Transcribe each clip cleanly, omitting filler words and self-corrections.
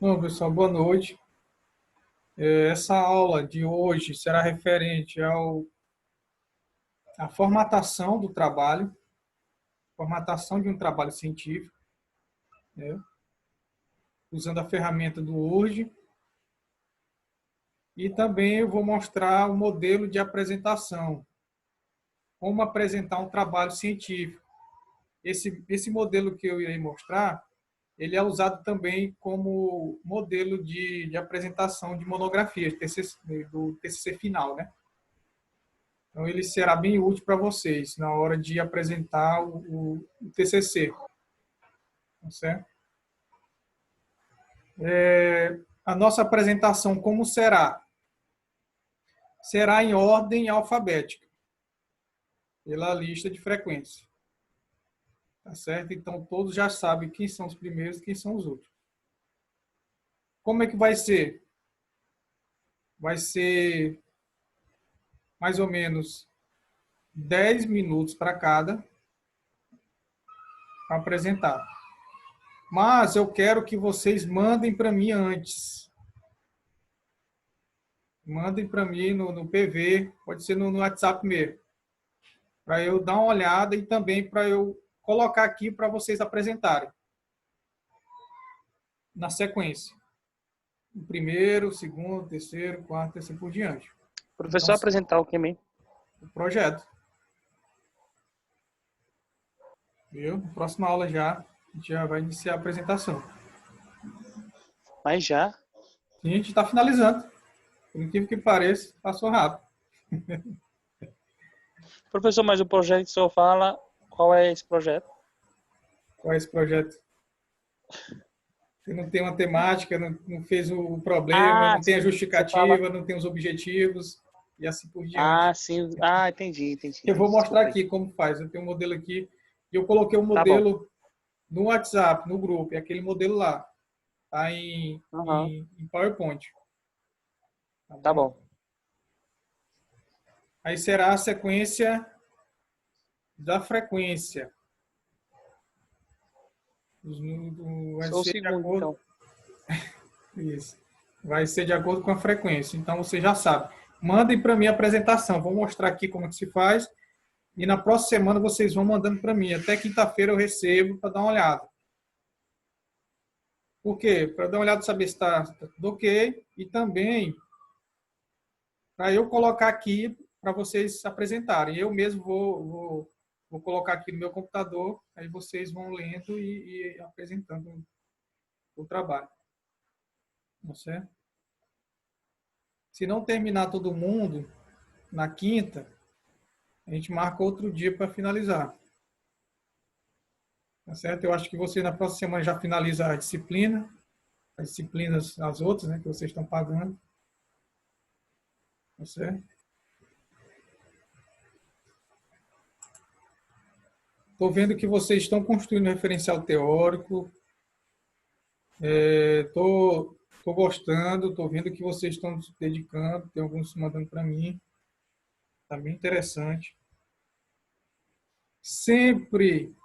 Bom, pessoal, boa noite. Essa aula de hoje será referente à formatação do trabalho, formatação de um trabalho científico, né, usando a ferramenta do Word, e também eu vou mostrar o modelo de apresentação, como apresentar um trabalho científico. Esse modelo que eu irei mostrar, ele é usado também como modelo de apresentação de monografias, do TCC final, né? Então, ele será bem útil para vocês na hora de apresentar o TCC. Tá certo? A nossa apresentação, como será? Será em ordem alfabética, pela lista de frequência. Tá certo? Então, todos já sabem quem são os primeiros e quem são os últimos. Como é que vai ser? Vai ser mais ou menos 10 minutos para cada para apresentar. Mas eu quero que vocês mandem para mim antes. Mandem para mim no PV, pode ser no WhatsApp mesmo, para eu dar uma olhada e também para eu colocar aqui para vocês apresentarem na sequência. O primeiro, o segundo, o terceiro, o quarto, assim por diante. Então, Professor, apresentar o que mesmo? o projeto. Viu? Na próxima aula já, a gente já vai iniciar a apresentação. Mas já? E a gente está finalizando. Por incrível que pareça, passou rápido. Professor, mas o projeto que o senhor fala, qual é esse projeto? Qual é esse projeto? Você não tem uma temática, não fez o problema, Ah, não tem a sim, você fala... justificativa, não tem os objetivos e assim por Ah, diante. sim. Ah, entendi. Eu vou mostrar Desculpa aí. aqui como faz. Eu tenho um modelo aqui e eu coloquei o Tá bom. modelo no WhatsApp, no grupo. É aquele modelo lá. Tá Aham, em PowerPoint. Tá tá bom? bom. Aí será a sequência da frequência. Vai Sou o ser de segundo, acordo. então. Isso. Vai ser de acordo com a frequência. Então você já sabe. Mandem para mim a apresentação. Vou mostrar aqui como é que se faz. E na próxima semana vocês vão mandando para mim. Até quinta-feira eu recebo para dar uma olhada. Por quê? Para dar uma olhada, saber se está tudo ok. E também para eu colocar aqui para vocês apresentarem. Eu mesmo vou colocar aqui no meu computador, aí vocês vão lendo e apresentando o trabalho. Tá certo? Se não terminar todo mundo na quinta, a gente marca outro dia para finalizar. Tá certo? Eu acho que você na próxima semana já finaliza a disciplina, as disciplinas, as outras, né, que vocês estão pagando. Tá certo? Estou vendo que vocês estão construindo um referencial teórico. Estou gostando, estou vendo que vocês estão se dedicando. Tem alguns mandando para mim. Está bem interessante. Sempre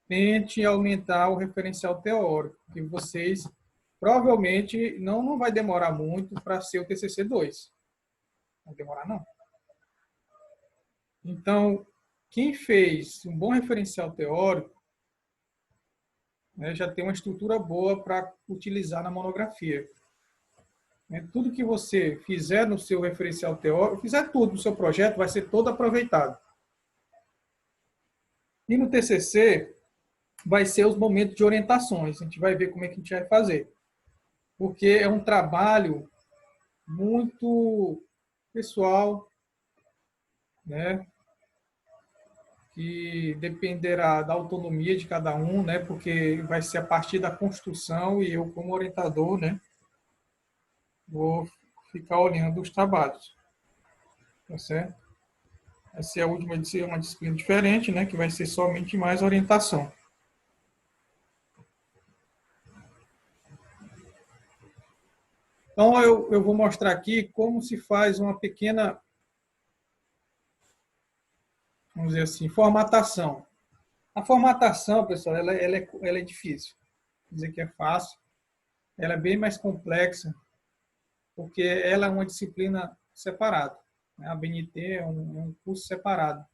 tente aumentar o referencial teórico, que vocês provavelmente não vai demorar muito para ser o TCC 2. Não vai demorar, não. Então, quem fez um bom referencial teórico, né, já tem uma estrutura boa para utilizar na monografia. Né? Tudo que você fizer no seu referencial teórico, fizer tudo no seu projeto, vai ser todo aproveitado. E no TCC, vai ser os momentos de orientações. A gente vai ver como é que a gente vai fazer. Porque é um trabalho muito pessoal, né? Que dependerá da autonomia de cada um, né? Porque vai ser a partir da construção e eu, como orientador, né? Vou ficar olhando os trabalhos, tá certo? Essa é a última de ser uma disciplina diferente, né? Que vai ser somente mais orientação. Então, eu vou mostrar aqui como se faz uma pequena, vamos dizer assim, formatação. A formatação, pessoal, ela é difícil. Dizer que é fácil. ela é bem mais complexa, porque ela é uma disciplina separada, né? A BNT é um curso separado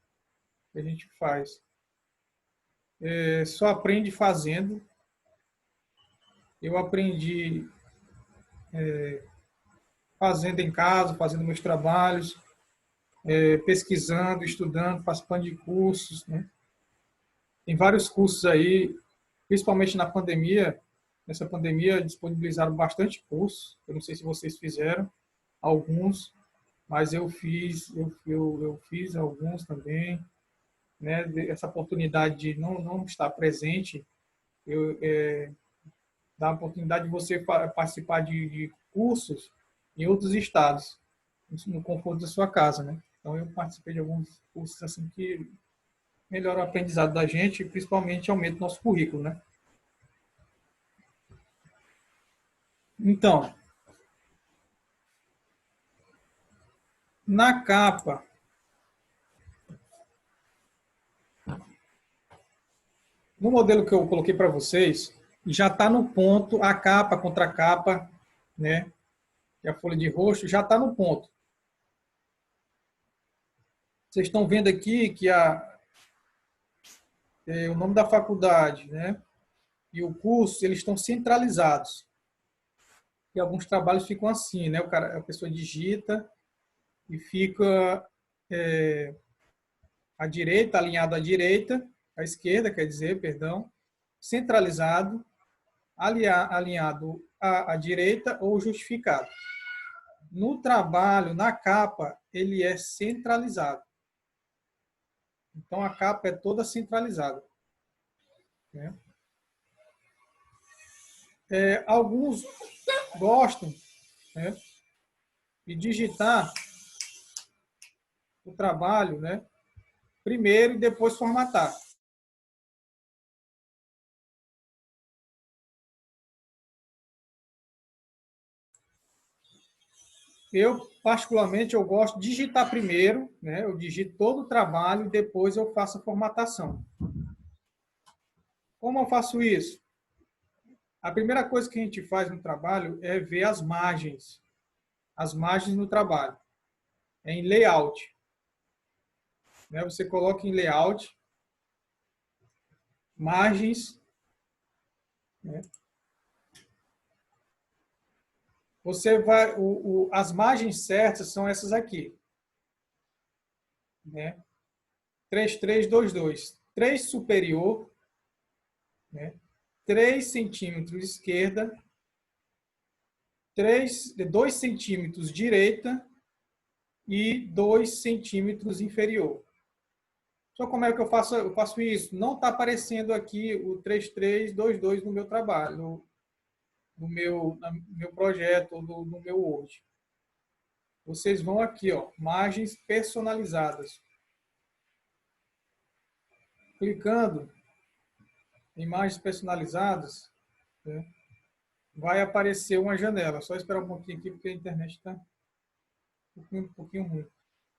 que a gente faz. Só aprende fazendo. Eu aprendi fazendo em casa, fazendo meus trabalhos, pesquisando, estudando, participando de cursos, né? Tem vários cursos aí, principalmente na pandemia. Nessa pandemia, disponibilizaram bastante cursos. Eu não sei se vocês fizeram alguns, mas eu fiz alguns também, né? Essa oportunidade de não estar presente, dá a oportunidade de você participar de cursos em outros estados, no conforto da sua casa, né? Então, eu participei de alguns cursos assim que melhoram o aprendizado da gente e principalmente aumenta o nosso currículo, né? Então, na capa, no modelo que eu coloquei para vocês, já está no ponto a capa contra a capa, né? E a folha de rosto já está no ponto. Vocês estão vendo aqui que o nome da faculdade, né? E o curso, eles estão centralizados. E alguns trabalhos ficam assim, né? A pessoa digita e fica à direita, alinhado à direita, à esquerda, quer dizer, perdão, centralizado, alinhado à direita ou justificado. No trabalho, na capa, ele é centralizado. Então, a capa é toda centralizada, né? Alguns gostam, né, de digitar o trabalho, né, primeiro e depois formatar. Eu, particularmente, eu gosto de digitar primeiro, né, eu digito todo o trabalho e depois eu faço a formatação. Como eu faço isso? A primeira coisa que a gente faz no trabalho é ver as margens no trabalho, em layout. Né? Você coloca em layout, margens, né? Você vai, as margens certas são essas aqui, né? 3322, 3 superior, né? 3 centímetros esquerda, 2 centímetros direita e 2 centímetros inferior. Só como é que eu faço isso? Não está aparecendo aqui o 3322 no meu trabalho, no meu projeto, no meu Word. Vocês vão aqui, ó, margens personalizadas. Clicando em imagens personalizadas, né, vai aparecer uma janela. Só esperar um pouquinho aqui, porque a internet está um pouquinho ruim.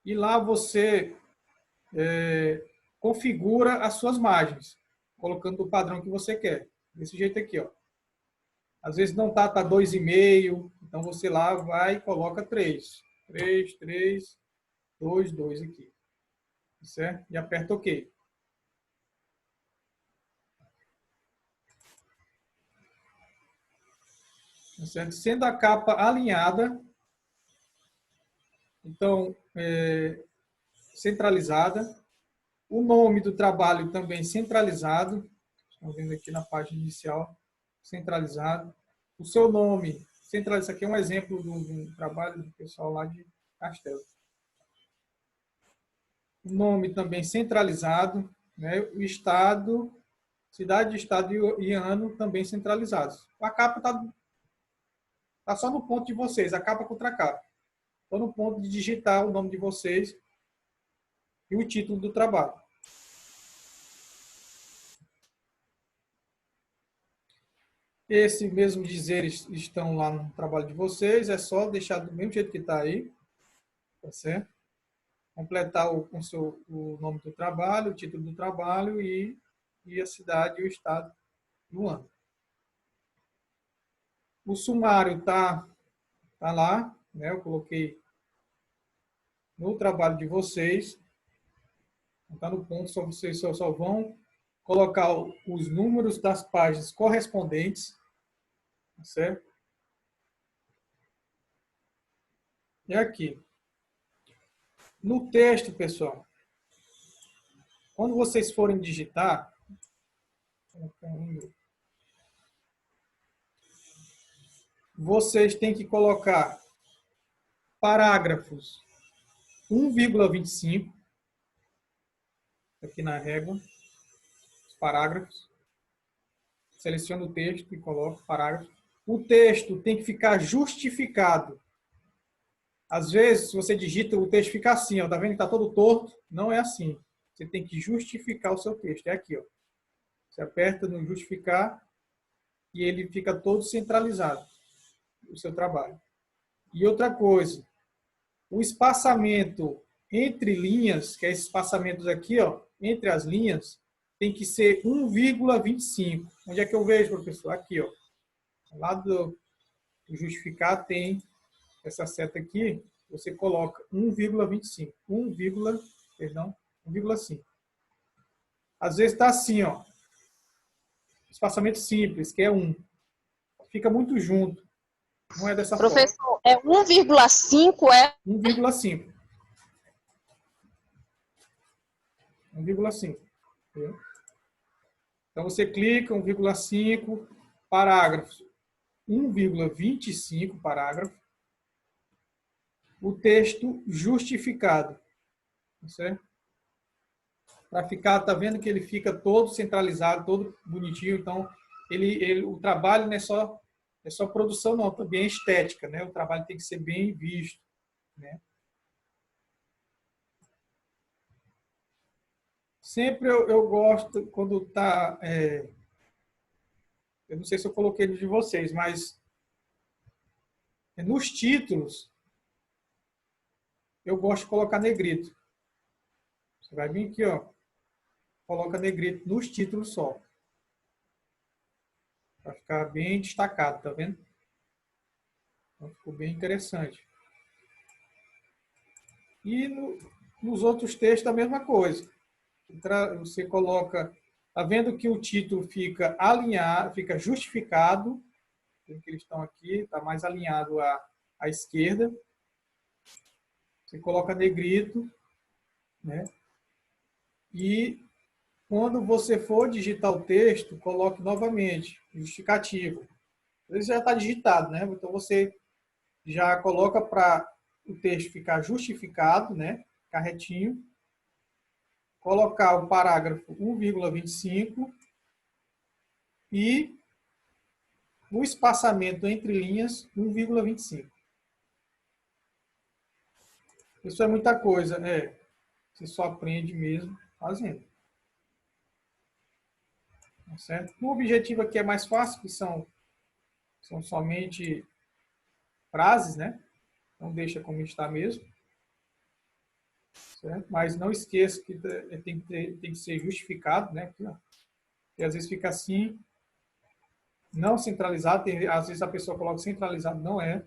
E lá você configura as suas margens, colocando o padrão que você quer. Desse jeito aqui, ó. Às vezes não tá 2,5, então você lá vai e coloca 3. 3, 3, 2, 2 aqui. Certo? E aperta OK. Certo? Sendo a capa alinhada, então, centralizada, o nome do trabalho também centralizado, estão vendo aqui na página inicial, centralizado, o seu nome centralizado, isso aqui é um exemplo de um trabalho do pessoal lá de Castelo. O nome também centralizado, né? O estado, cidade, estado e ano também centralizados. A capa tá só no ponto de vocês, a capa contra a capa. Só no ponto de digitar o nome de vocês e o título do trabalho. Esses mesmos dizeres estão lá no trabalho de vocês, é só deixar do mesmo jeito que está aí, tá certo? Completar o nome do trabalho, o título do trabalho e a cidade e o estado no ano. O sumário tá lá, né? Eu coloquei no trabalho de vocês. Está no ponto, só vocês só vão colocar os números das páginas correspondentes, certo? E aqui. No texto, pessoal, quando vocês forem digitar, vocês têm que colocar parágrafos 1,25 aqui na régua, os parágrafos. Seleciona o texto e coloca o parágrafo. O texto tem que ficar justificado. Às vezes, se você digita, o texto fica assim, ó, tá vendo que está todo torto? Não é assim. Você tem que justificar o seu texto. É aqui, ó. Você aperta no justificar e ele fica todo centralizado, o seu trabalho. E outra coisa, o espaçamento entre linhas, que é esses espaçamentos aqui, ó, entre as linhas, tem que ser 1,25. Onde é que eu vejo, professor? Aqui, ó. Ao lado do justificar tem essa seta aqui, você coloca 1,25. 1,5. Às vezes está assim, ó. Espaçamento simples, que é 1. Fica muito junto. Não é dessa forma. Professor, é 1,5 é? 1,5. 1,5. Então você clica 1,5, parágrafos 1,25 parágrafo, o texto justificado, certo? Para ficar, tá vendo que ele fica todo centralizado, todo bonitinho, então o trabalho não é só produção não, também é estética, né? O trabalho tem que ser bem visto, né? Sempre eu gosto quando tá eu não sei se eu coloquei no de vocês, mas nos títulos eu gosto de colocar negrito. Você vai vir aqui, ó, coloca negrito nos títulos só. Para ficar bem destacado, tá vendo? Então, ficou bem interessante. E nos outros textos a mesma coisa. Você coloca, tá vendo que o título fica alinhado, fica justificado, que eles estão aqui, está mais alinhado à esquerda. Você coloca negrito, né? E quando você for digitar o texto, coloque novamente justificativo. Ele já está digitado, né? Então você já coloca para o texto ficar justificado, né? Ficar retinho. Colocar o parágrafo 1,25 e o espaçamento entre linhas 1,25. Isso é muita coisa, né? Você só aprende mesmo fazendo. Tá certo? O objetivo aqui é mais fácil, que são somente frases, né? Então deixa como está mesmo. Certo? Mas não esqueça que tem que ser justificado, né? E às vezes fica assim, não centralizado, às vezes a pessoa coloca centralizado, não é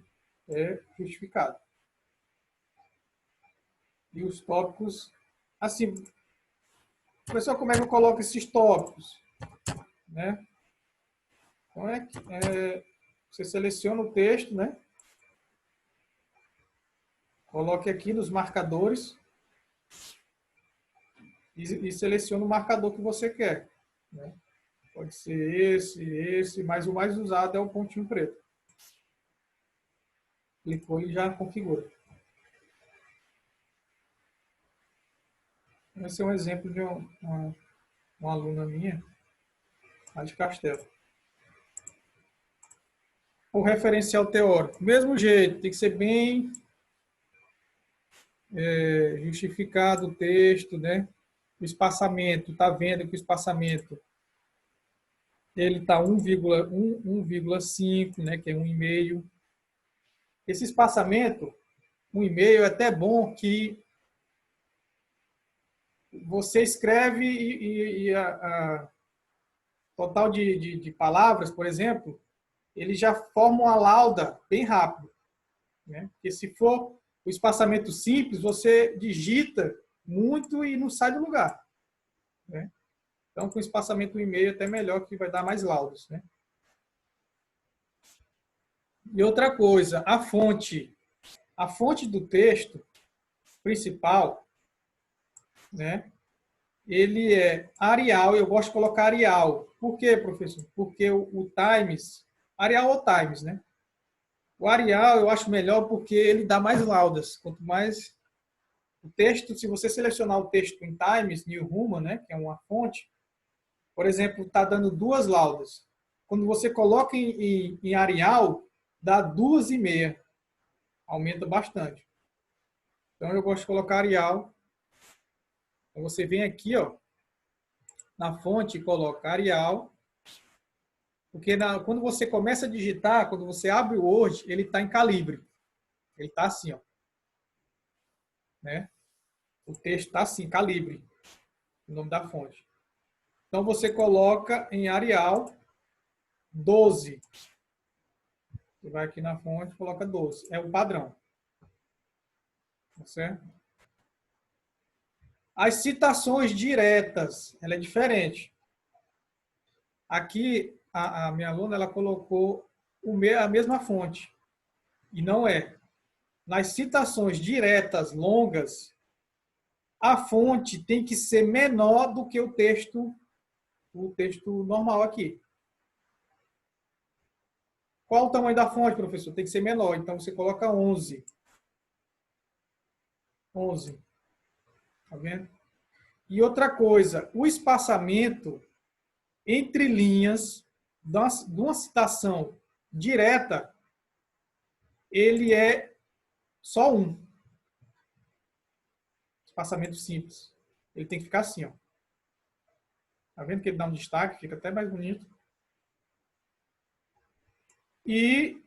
justificado. E os tópicos, assim, professor, como é que eu coloco esses tópicos? Né? Então, você seleciona o texto, né? Coloque aqui nos marcadores e seleciona o marcador que você quer. Né? Pode ser esse, mas o mais usado é o pontinho preto. Clicou e já configura. Esse é um exemplo de uma aluna minha, lá de Castelo. O referencial teórico, mesmo jeito, tem que ser bem justificado o texto, né? O espaçamento, tá vendo que o espaçamento ele tá 1,5, né, que é 1,5. Esse espaçamento 1,5 é até bom que você escreve e a total de palavras, por exemplo, ele já forma uma lauda bem rápido, né? Porque se for o espaçamento simples, você digita muito e não sai do lugar, né? Então, com espaçamento 1,5 é até melhor, que vai dar mais laudas, né? E outra coisa, a fonte do texto principal, né? Ele é Arial, eu gosto de colocar Arial. Por quê, professor? Porque o Times, Arial ou Times, né? O Arial eu acho melhor porque ele dá mais laudas. Quanto mais o texto, se você selecionar o texto em Times New Roman, né, que é uma fonte, por exemplo, está dando 2 laudas. Quando você coloca em Arial, dá 2,5. Aumenta bastante. Então eu gosto de colocar Arial. Então você vem aqui, ó, na fonte e coloca Arial. Porque quando você começa a digitar, quando você abre o Word, ele está em calibre. Ele está assim, ó. Né? O texto está assim, calibre. O nome da fonte. Então você coloca em Arial 12. Você vai aqui na fonte e coloca 12. É o padrão. Tá certo? As citações diretas, ela é diferente. Aqui, a minha aluna, ela colocou a mesma fonte. E não é. Nas citações diretas, longas, a fonte tem que ser menor do que o texto normal aqui. Qual o tamanho da fonte, professor? Tem que ser menor. Então, você coloca 11. 11. Tá vendo? E outra coisa, o espaçamento entre linhas de uma citação direta, ele é só 1. Espaçamento simples. Ele tem que ficar assim, ó. Tá vendo que ele dá um destaque? Fica até mais bonito. E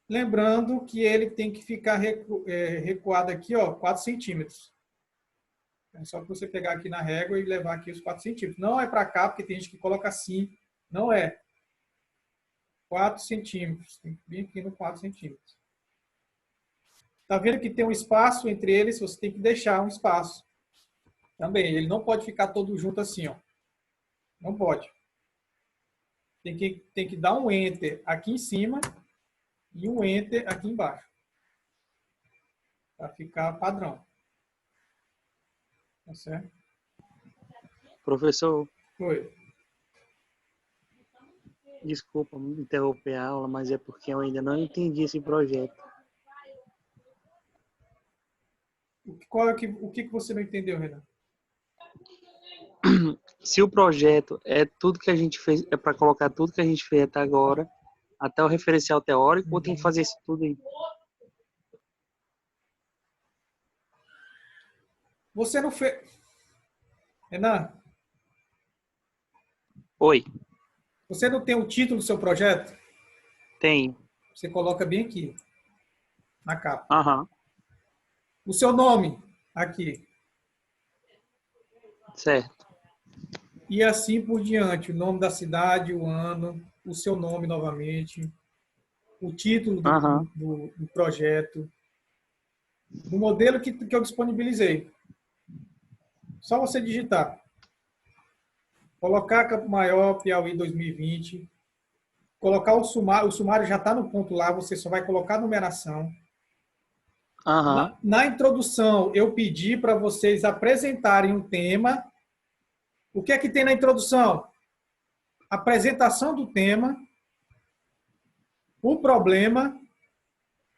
lembrando que ele tem que ficar recuado aqui, ó, 4 centímetros. É só que você pegar aqui na régua e levar aqui os 4 centímetros. Não é para cá, porque tem gente que coloca assim. Não é. 4 centímetros. Tem que vir aqui no 4 centímetros. Tá vendo que tem um espaço entre eles? Você tem que deixar um espaço. Também, ele não pode ficar todo junto assim, ó. Não pode. Tem que dar um Enter aqui em cima e um Enter aqui embaixo. Para ficar padrão. Tá certo? Professor, Foi. desculpa me interromper a aula, mas é porque eu ainda não entendi esse projeto. O que você não entendeu, Renan? Se o projeto é tudo que a gente fez, é para colocar tudo que a gente fez até agora, até o referencial teórico, ou tem que fazer isso tudo aí? Você não fez... Renan, Oi, você não tem o título do seu projeto? tem. Você coloca bem aqui, na capa. Aham, O seu nome, aqui. certo. E assim por diante. O nome da cidade, o ano, o seu nome novamente, o título Aham, do projeto, do modelo que eu disponibilizei. Só você digitar. Colocar Campo Maior, Piauí 2020. Colocar o sumário já está no ponto lá, você só vai colocar a numeração. aham, Na introdução, eu pedi para vocês apresentarem um tema. O que é que tem na introdução? Apresentação do tema, o problema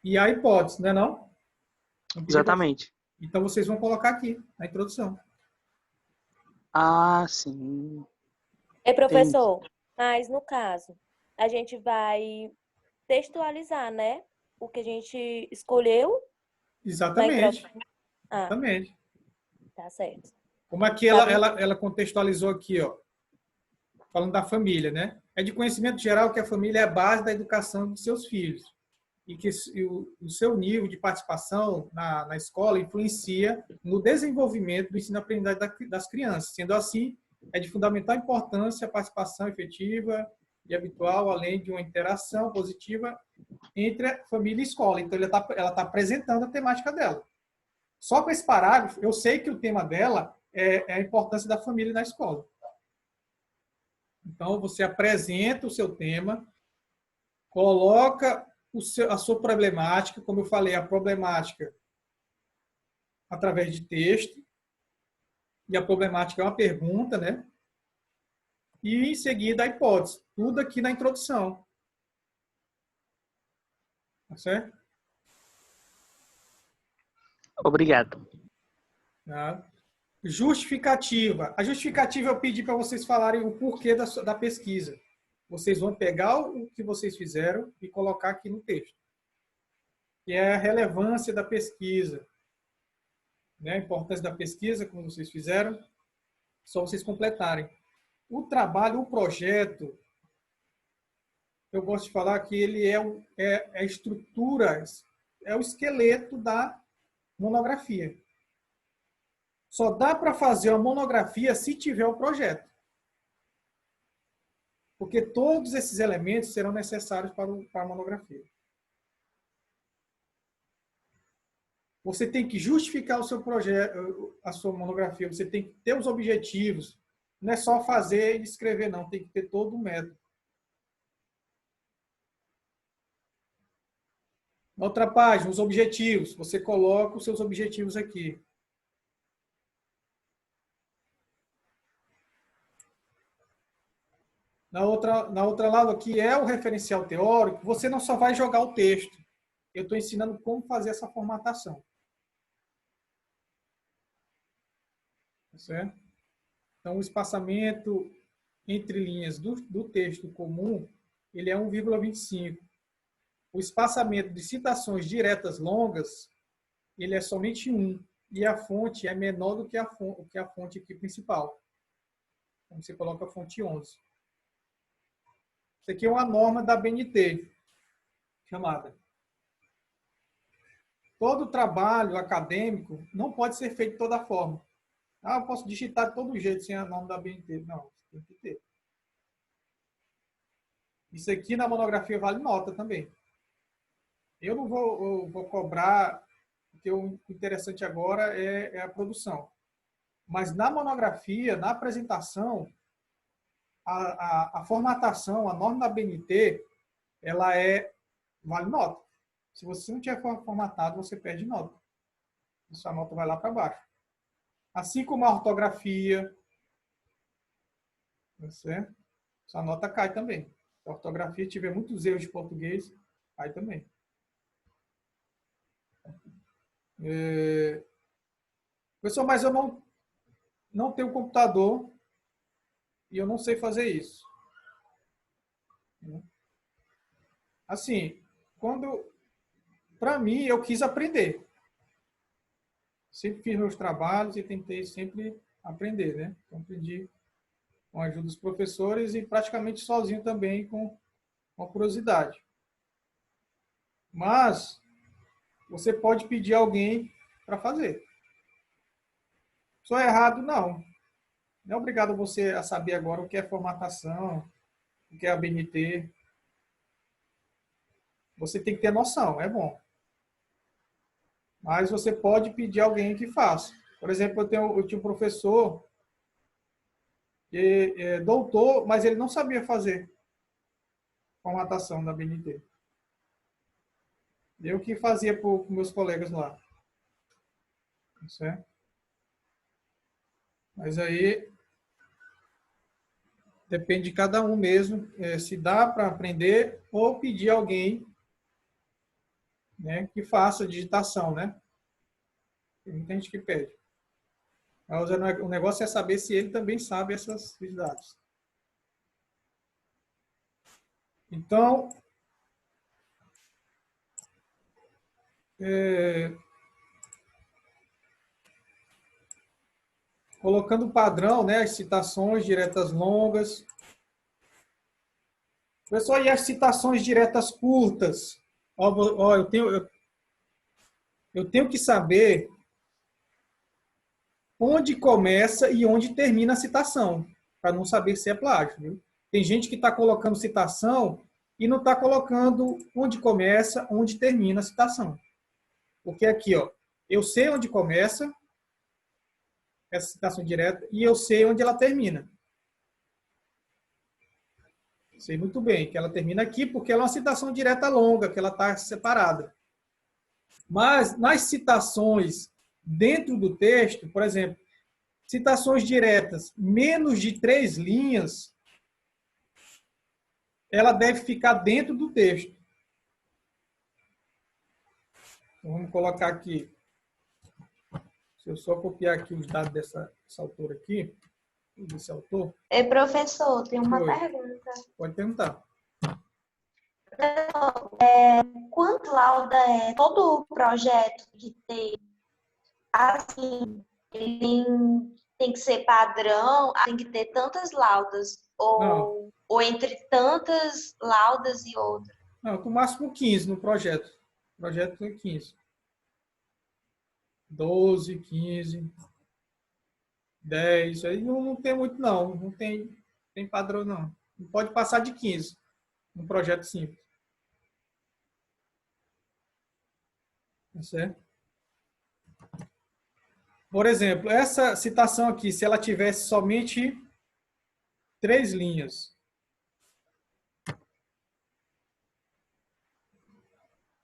e a hipótese, não é não? exatamente. Então, vocês vão colocar aqui, na introdução. Ah, sim. É, professor, mas no caso, a gente vai textualizar, né? O que a gente escolheu na Exatamente. introdução. Ah, Exatamente. tá certo. Como aqui ela contextualizou aqui, ó, falando da família, né? É de conhecimento geral que a família é a base da educação de seus filhos e que o seu nível de participação na escola influencia no desenvolvimento do ensino-aprendizagem das crianças. Sendo assim, é de fundamental importância a participação efetiva e habitual, além de uma interação positiva entre a família e escola. Então, ela tá apresentando a temática dela. Só com esse parágrafo, eu sei que o tema dela é a importância da família na escola. Então, você apresenta o seu tema, coloca a sua problemática, como eu falei, a problemática através de texto, e a problemática é uma pergunta, né? E, em seguida, a hipótese. Tudo aqui na introdução. Tá certo? Obrigado. Tá? Justificativa. A justificativa eu pedi para vocês falarem o porquê da pesquisa. Vocês vão pegar o que vocês fizeram e colocar aqui no texto. Que é a relevância da pesquisa. Né? A importância da pesquisa, como vocês fizeram. Só vocês completarem. O trabalho, o projeto, eu gosto de falar que ele é a estrutura, é o esqueleto da monografia. Só dá para fazer uma monografia se tiver o projeto. Porque todos esses elementos serão necessários para a monografia. Você tem que justificar o seu projeto, a sua monografia, você tem que ter os objetivos. Não é só fazer e escrever, não. Tem que ter todo o método. Na outra página, os objetivos. Você coloca os seus objetivos aqui. Na outra lado aqui é o referencial teórico. Você não só vai jogar o texto. Eu estou ensinando como fazer essa formatação. Tá certo? Então, o espaçamento entre linhas do texto comum, ele é 1,25. O espaçamento de citações diretas longas, ele é somente 1. E a fonte é menor do que a fonte aqui principal. Então, você coloca a fonte 11. Isso aqui é uma norma da BNT, chamada. Todo trabalho acadêmico não pode ser feito de toda forma. Eu posso digitar de todo jeito sem a norma da BNT. Não, tem que ter. Isso aqui na monografia vale nota também. Eu não vou cobrar, porque o interessante agora é a produção. Mas na monografia, na apresentação, a formatação, a norma da BNT, ela vale nota. Se você não tiver formatado, você perde nota. E sua nota vai lá para baixo. Assim como a ortografia, certo? Sua nota cai também. Se a ortografia tiver muitos erros de português, cai também. Pessoal, mas eu não tenho computador e eu não sei fazer isso. Assim, para mim, eu quis aprender. Sempre fiz meus trabalhos e tentei sempre aprender, né? Então, aprendi com a ajuda dos professores e praticamente sozinho também com curiosidade. Mas você pode pedir alguém para fazer. Só é errado, não. Não é obrigado você a saber agora o que é formatação, o que é a BNT. Você tem que ter noção, é bom. Mas você pode pedir alguém que faça. Por exemplo, eu tinha um professor que é doutor, mas ele não sabia fazer formatação da BNT. Eu que fazia para meus colegas lá. Certo? Mas aí depende de cada um mesmo, se dá para aprender ou pedir alguém, né, que faça digitação, né? Tem muita gente que pede. Mas o negócio é saber se ele também sabe essas dados. Então, colocando o padrão, né, as citações diretas longas. Pessoal, e as citações diretas curtas? Eu tenho que saber onde começa e onde termina a citação, para não saber se é plágio, viu? Tem gente que está colocando citação e não está colocando onde começa, onde termina a citação. Porque aqui, ó, eu sei onde começa essa citação direta e eu sei onde ela termina. Sei muito bem que ela termina aqui porque ela é uma citação direta longa, que ela está separada. Mas nas citações dentro do texto, por exemplo, citações diretas menos de 3 linhas, ela deve ficar dentro do texto. Então, vamos colocar aqui. Se eu só copiar aqui os dados dessa autora aqui, desse autor. Professor, tem uma Oi. pergunta. Pode perguntar. Quanto lauda é todo o projeto que tem? Assim, ele tem que ser padrão, tem que ter tantas laudas, ou entre tantas laudas e outras? Não, no máximo 15 no projeto. O projeto tem 15. 12, 15, 10. Aí não tem muito, não. Não tem padrão, não. Não pode passar de 15 num projeto simples. Tá certo? Por exemplo, essa citação aqui, se ela tivesse somente 3 linhas.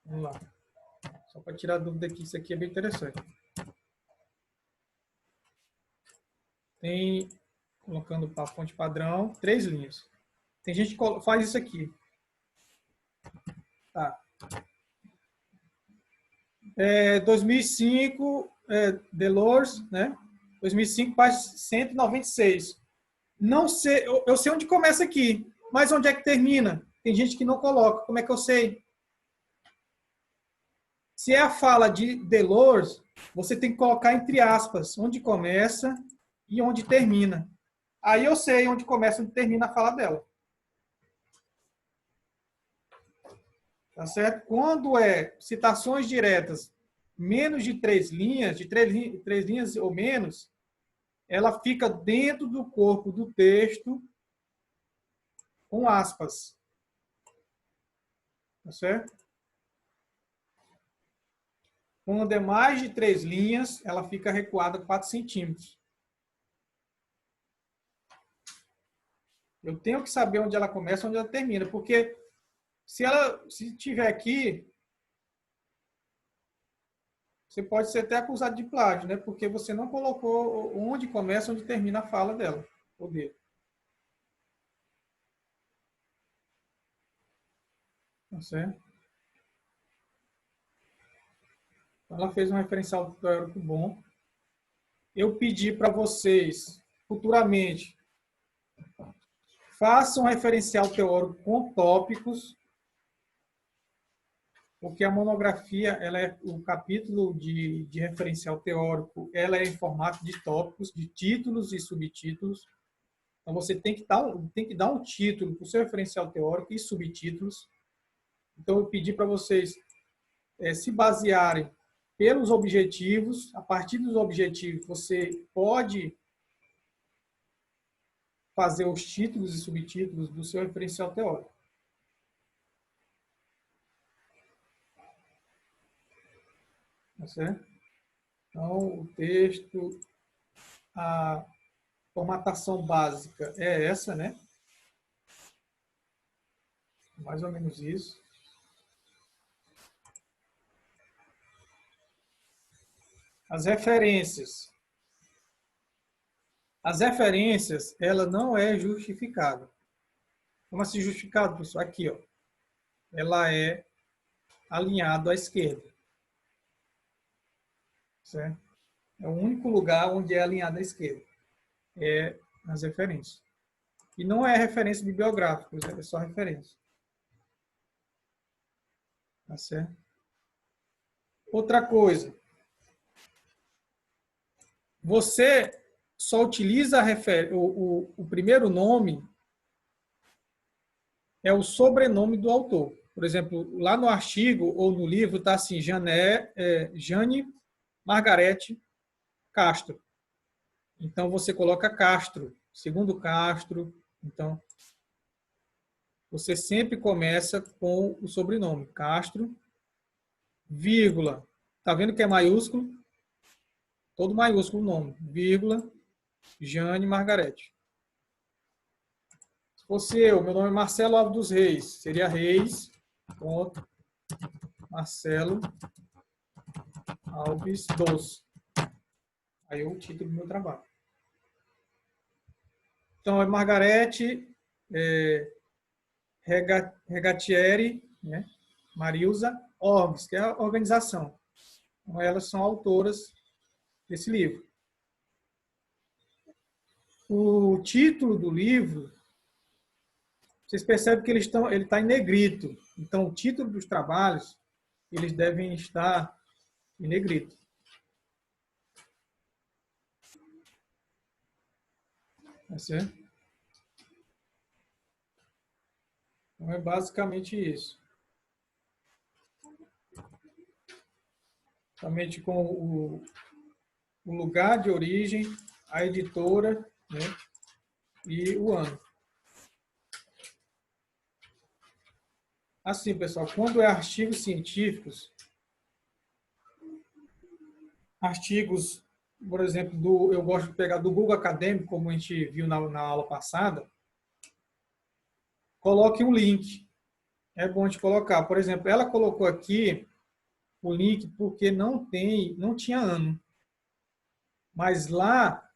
Vamos lá. Só para tirar a dúvida aqui, isso aqui é bem interessante. Tem, colocando para a fonte padrão, 3 linhas. Tem gente que faz isso aqui. Tá. 2005, Delors, né? 2005, página 196. Não sei, eu sei onde começa aqui, mas onde é que termina? Tem gente que não coloca. Como é que eu sei? Se é a fala de Delors, você tem que colocar entre aspas onde começa e onde termina. Aí eu sei onde começa e onde termina a fala dela. Tá certo? Quando é citações diretas menos de 3 linhas, de 3 linhas ou menos, ela fica dentro do corpo do texto com aspas. Tá certo? Quando é mais de 3 linhas, ela fica recuada 4 centímetros. Eu tenho que saber onde ela começa e onde ela termina, porque se tiver aqui, você pode ser até acusado de plágio, né? Porque você não colocou onde começa e onde termina a fala dela, ou dele. Tá certo? Ela fez um referencial teórico bom. Eu pedi para vocês, futuramente, façam um referencial teórico com tópicos, porque a monografia, ela é o capítulo de referencial teórico, ela é em formato de tópicos, de títulos e subtítulos. Então, você tem que dar um título para o seu referencial teórico e subtítulos. Então, eu pedi para vocês se basearem pelos objetivos. A partir dos objetivos, você pode fazer os títulos e subtítulos do seu referencial teórico. Tá certo? Então, o texto, a formatação básica é essa, né? Mais ou menos isso. As referências. As referências, ela não é justificada. Como assim justificada, pessoal? Aqui, ó. Ela é alinhada à esquerda. Certo? É o único lugar onde é alinhada à esquerda. É nas referências. E não é referência bibliográfica, é só referência. Tá certo? Outra coisa. Você só utiliza o primeiro nome é o sobrenome do autor. Por exemplo, lá no artigo ou no livro está assim, Jane Margarete Castro. Então, você coloca Castro, segundo Castro. Então, você sempre começa com o sobrenome, Castro, vírgula. Tá vendo que é maiúsculo? Todo maiúsculo o nome, vírgula, Jane Margarete. Se fosse eu, meu nome é Marcelo Alves dos Reis, seria Reis, ponto, Marcelo Alves dos. Aí é o título do meu trabalho. Então, é Margarete Regatieri, né? Marilza Orgs, que é a organização. Então, elas são autoras desse livro. O título do livro, vocês percebem que ele está em negrito. Então, o título dos trabalhos, eles devem estar em negrito. Tá certo? Então, é basicamente isso. Somente com o lugar de origem, a editora, né, e o ano. Assim, pessoal, quando é artigos científicos, artigos, por exemplo, eu gosto de pegar do Google Acadêmico, como a gente viu na aula passada, coloque um link. É bom de colocar. Por exemplo, ela colocou aqui o link porque não tinha ano. Mas lá